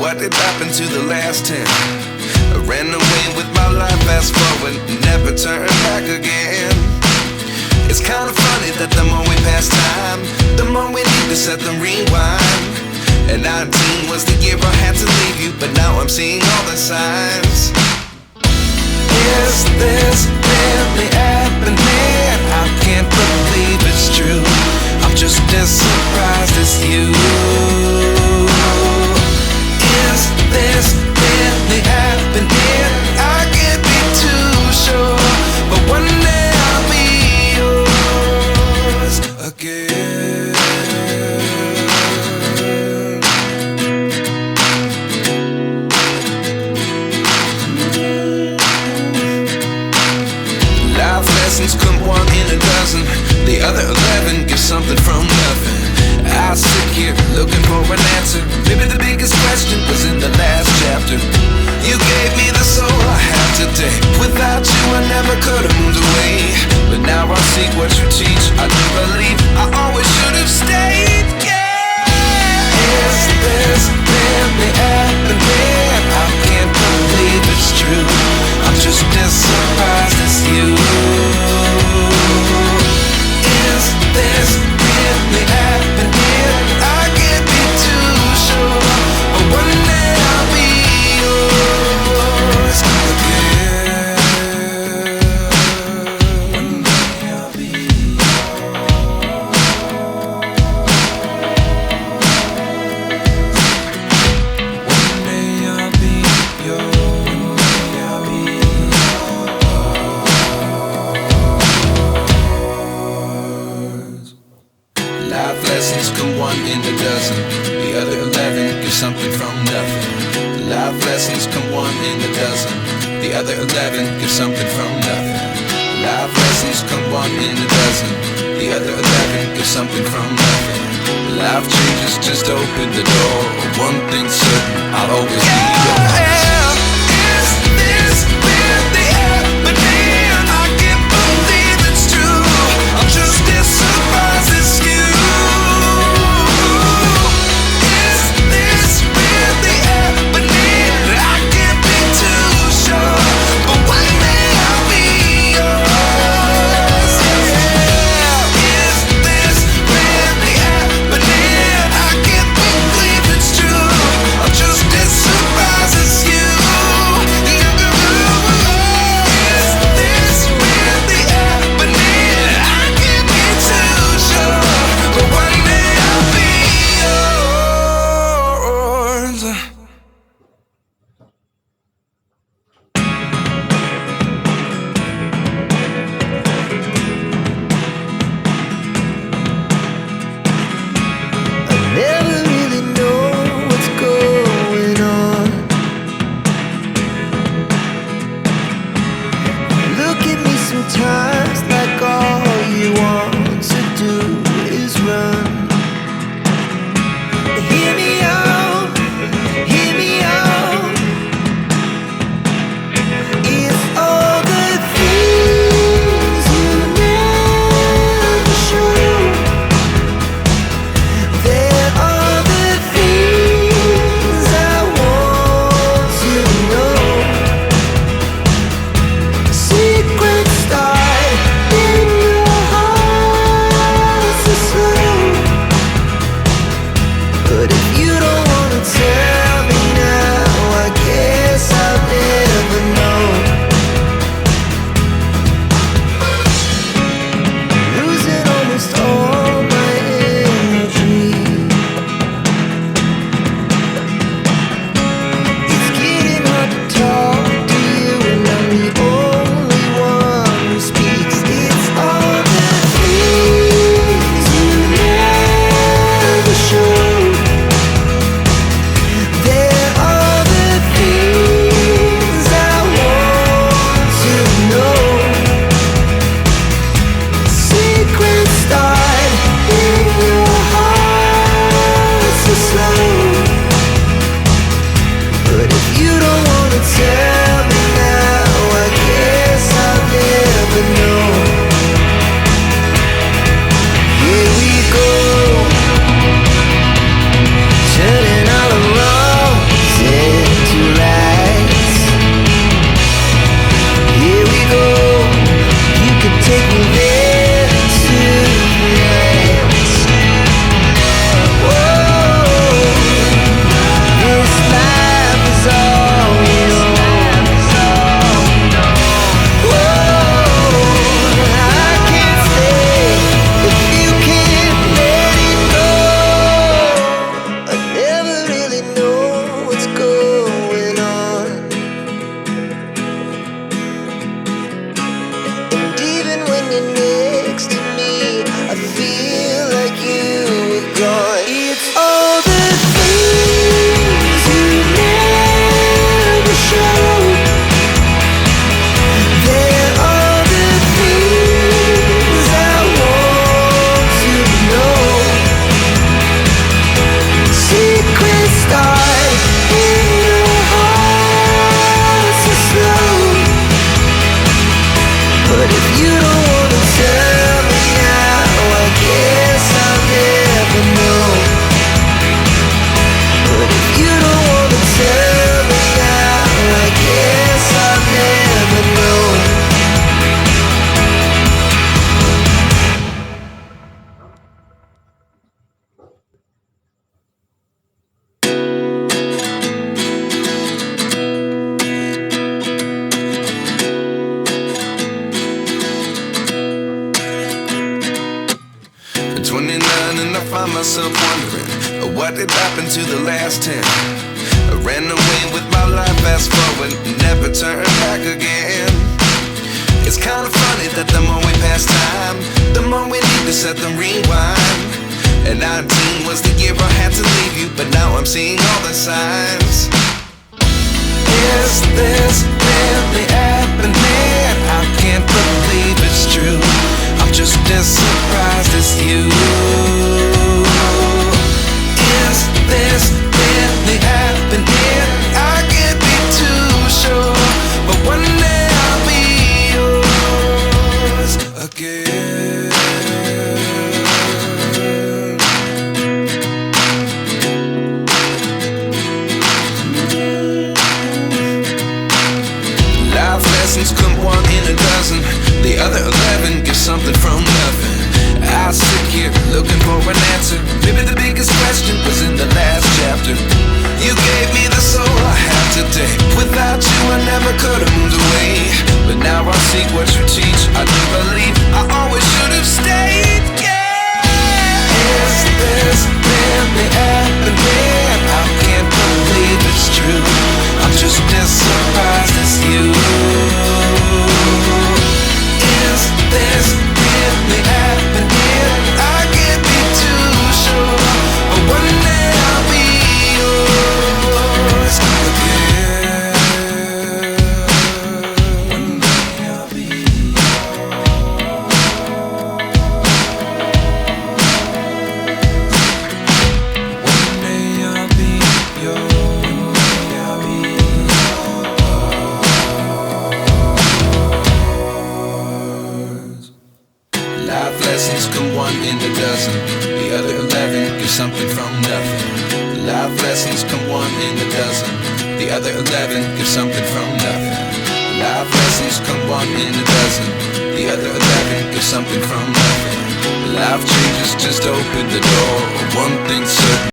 What did happen to the last 10? I ran away with my life, fast forward, never turn back again. It's kind of funny that the more we pass time, the more we need to set them rewind. And 19 was the year I had to leave you, but now I'm seeing all the signs. Is this really happening? I can't believe it's true. I'm just as surprised as you. Is this really happening? I can't be too sure, but one day I'll be yours again. Life lessons come one in a dozen. The other 11 give something from nothing. I sit here looking for an answer. Maybe the biggest question was in the last chapter. You gave me the soul I have today. Without you I never could have moved away. But now I see what you teach. I do believe I always should have stayed. Yeah. Is this really happening? I can't believe it's true. I'm just as surprised as you. Is this really happening? I can't be too sure, but one day I'll be yours again. One day I'll be yours. One day I'll be yours. One day I'll be yours. Life lessons come one in a dozen. The other 11 give something from nothing. Life lessons come one in a dozen. The other 11 give something from nothing. Life lessons come one in a dozen. The other 11 give something from nothing. Life changes just open the door. One thing's certain, I'll always be yours. Is this really happening? I can't believe it's true. I'm just as surprised as you. Is this really happening? I can't be too sure, but one day I'll be yours. Yeah. Is this really happening? I can't believe it's true. I'm just as surprised. it happened to the last 10. I ran away with my life, fast forward, never turn back again. It's kind of funny that the more we pass time, the more we need to set the rewind. And 19 was the year I had to leave you, but now I'm seeing all the signs. Is this really happening? I can't believe it's true. I'm just as surprised as you. Is this really happening? I can't be too sure, but one day I'll be yours again. Life lessons come one in a dozen. The other 11 give something from nothing. I sit here looking for an answer. Maybe the biggest question was in the last chapter. You gave me the soul I have today. Without you I never could have moved away. But now I see what you teach. I do believe I always should have stayed. Yeah. Is this really happening? I can't believe it's true. I'm just as surprised as you. Is this really happening? I can't be too sure, but one day I'll be yours again. One day I'll be yours. One day I'll be yours. Life lessons come one in a dozen. The other 11 give something from nothing. Life lessons come one in a dozen. The other 11 give something from nothing. Life lessons come one in a dozen. The other 11 give something from nothing. Life changes just open the door. One thing's certain.